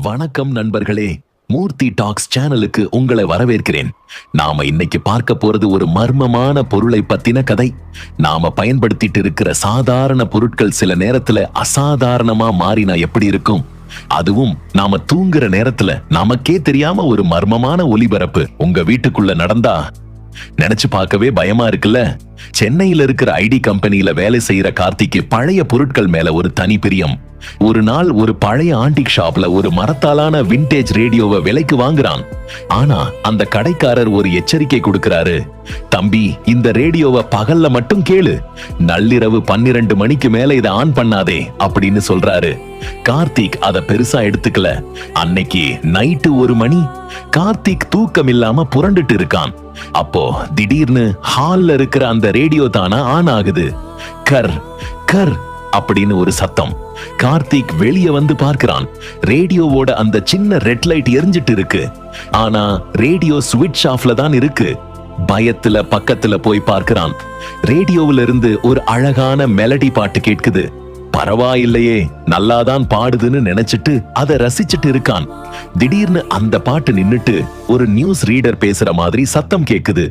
வணக்கம் நண்பர்களே, மூர்த்தி டாக்ஸ் சேனலுக்கு உங்களை வரவேற்கிறேன். நாம இன்னைக்கு பார்க்க போறது ஒரு மர்மமான பொருளை பத்தின கதை. நாம பயன்படுத்திட்டு இருக்கிற சாதாரண பொருட்கள் சில நேரத்துல அசாதாரணமா மாறினா எப்படி இருக்கும்? அதுவும் நாம தூங்குற நேரத்துல நமக்கே தெரியாம ஒரு மர்மமான ஒலிபரப்பு உங்க வீட்டுக்குள்ள நடந்தா நினைச்சு பார்க்கவே பயமா இருக்குல்ல. சென்னையில இருக்கிற ஐடி கம்பெனியில வேலை செய்யற கார்த்திக்கு பழைய பொருட்கள் மேல ஒரு தனி பிரியம். ஒரு நாள் ஒரு பழைய ஆன்டிக் ஷாப்ல ஒரு மரத்தாலான விண்டேஜ் ரேடியோவை விலைக்கு வாங்குறான். ஆனா அந்த கடைக்காரர் ஒரு எச்சரிக்கை கொடுக்கிறாரு. தம்பி, இந்த ரேடியோவை பகல்ல மட்டும் கேளு, நள்ளிரவு 12 மணிக்கு மேல இதை ஆன் பண்ணாதே அப்படின்னு சொல்றாரு. கார்த்திக் அத பெருசா எடுத்துக்கல. அன்னைக்கு நைட்டு 1 மணி, கார்த்திக் தூக்கம் இல்லாம புரண்டுட்டு இருக்கான். அப்போ திடீர்னு ஹால்ல இருக்கிற அந்த ரேடியோ தானா ஆன் ஆகுது. கர் கர் அப்படின்னு ஒரு சத்தம். கார்த்திக் வெளியே வந்து பார்க்கிறான். ரேடியோவோட அந்த சின்ன ரெட் லைட் எரிஞ்சிட்டு இருக்கு. ஆனா ரேடியோ ஸ்விட்ச் ஆஃப்ல தான் இருக்கு. பயத்துல பக்கத்துல போய் பார்க்கிறான். ரேடியோவில இருந்து ஒரு அழகான மெலடி பாட்டு கேட்குது. பரவாயில்லையே, நல்லாதான் பாடுதுன்னு நினைச்சிட்டு அதை ரசிச்சிட்டு இருக்கான். திடீர்னு அந்த பாட்டு நின்னுட்டு ஒரு நியூஸ் ரீடர் பேசுற மாதிரி சத்தம் கேக்குது.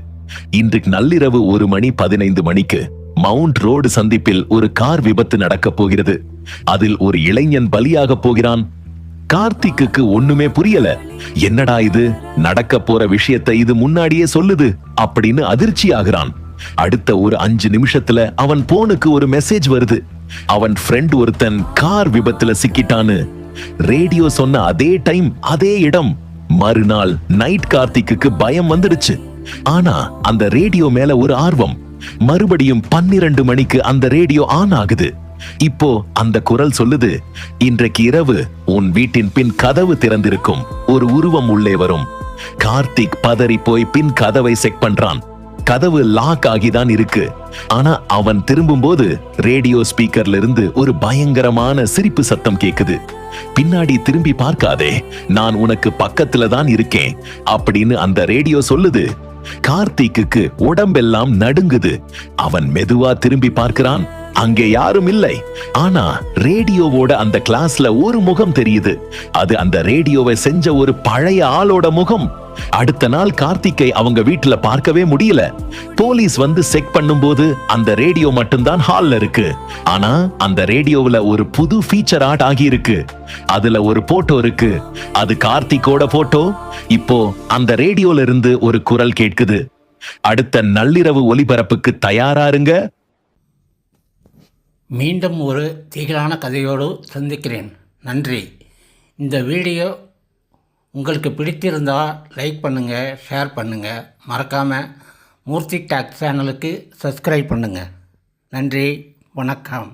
இன்றைக்கு நள்ளிரவு 1 மணி 15 மணிக்கு மவுண்ட் ரோடு சந்திப்பில் ஒரு கார் விபத்து நடக்க போகிறது. அதில் ஒரு இளைஞன் பலியாக போகிறான். கார்த்திக்கு ஒண்ணுமே புரியல. என்னடா இது, நடக்க போற விஷயத்தை இது முன்னாடியே சொல்லுது அப்படின்னு அதிர்ச்சி ஆகிறான். அடுத்த ஒரு 5 நிமிஷத்துல அவன் போனுக்கு ஒரு மெசேஜ் வருது. அவன் ஃப்ரெண்ட் ஒருத்தன் கார் விபத்துல சிக்கிட்டான்னு. ரேடியோ சொன்ன அதே டைம் அதே இடம். மறுநாள் நைட் கார்த்திக்கு பயம் வந்துடுச்சு. ஆனா அந்த ரேடியோ மேல ஒரு ஆர்வம். மறுபடியும் 12 மணிக்கு அந்த ரேடியோ ஆன் ஆகுது. இப்போ அந்த குரல் சொல்லுது, இன்றைக்கு இரவு உன் வீட்டின் பின் கதவு திறந்திருக்கும், ஒரு உருவம் உள்ளே வரும். கார்த்திக் பதறி போய் பின் கதவை செக் பண்றான். கதவு லாக் ஆகிதான் இருக்கு. ஆனா அவன் திரும்பும் போது ரேடியோ ஸ்பீக்கர்ல இருந்து ஒரு பயங்கரமான சிரிப்பு சத்தம் கேக்குது. பின்னாடி திரும்பி பார்க்காதே, நான் உனக்கு பக்கத்துல தான் இருக்கேன் அப்படின்னு அந்த ரேடியோ சொல்லுது. கார்த்திக்கு உடம்பெல்லாம் நடுங்குது. அவன் மெதுவா திரும்பி பார்க்கிறான். அங்கே யாரும் இல்லை. ஆனா ரேடியோவோட அந்த கிளாஸ்ல ஒரு முகம் தெரியுது. அது அந்த ரேடியோவை செஞ்ச ஒரு பழைய ஆளோட முகம். அடுத்த நாள் கார்த்திகை அவங்க வீட்டுல பார்க்கவே முடியல. போலீஸ் வந்து செக் பண்ணும்போது அந்த ரேடியோ மட்டும்தான் ஹால்ல இருக்கு. ஆனா அந்த ரேடியோவுல ஒரு புது ஃபீச்சர் ஆட் ஆகி இருக்கு. அதுல ஒரு போட்டோ இருக்கு. அது கார்த்திகோட போட்டோ. இப்போ அந்த ரேடியோல இருந்து ஒரு குரல் கேட்குது, அடுத்த நள்ளிரவு ஒலிபரப்புக்கு தயாராருங்க. மீண்டும் ஒரு திகிலான கதையோடு சந்திக்கிறேன். நன்றி. இந்த வீடியோ உங்களுக்கு பிடித்திருந்தால் லைக் பண்ணுங்கள், ஷேர் பண்ணுங்கள். மறக்காமல் மூர்த்தி டாக்ஸ் சேனலுக்கு சப்ஸ்கிரைப் பண்ணுங்கள். நன்றி, வணக்கம்.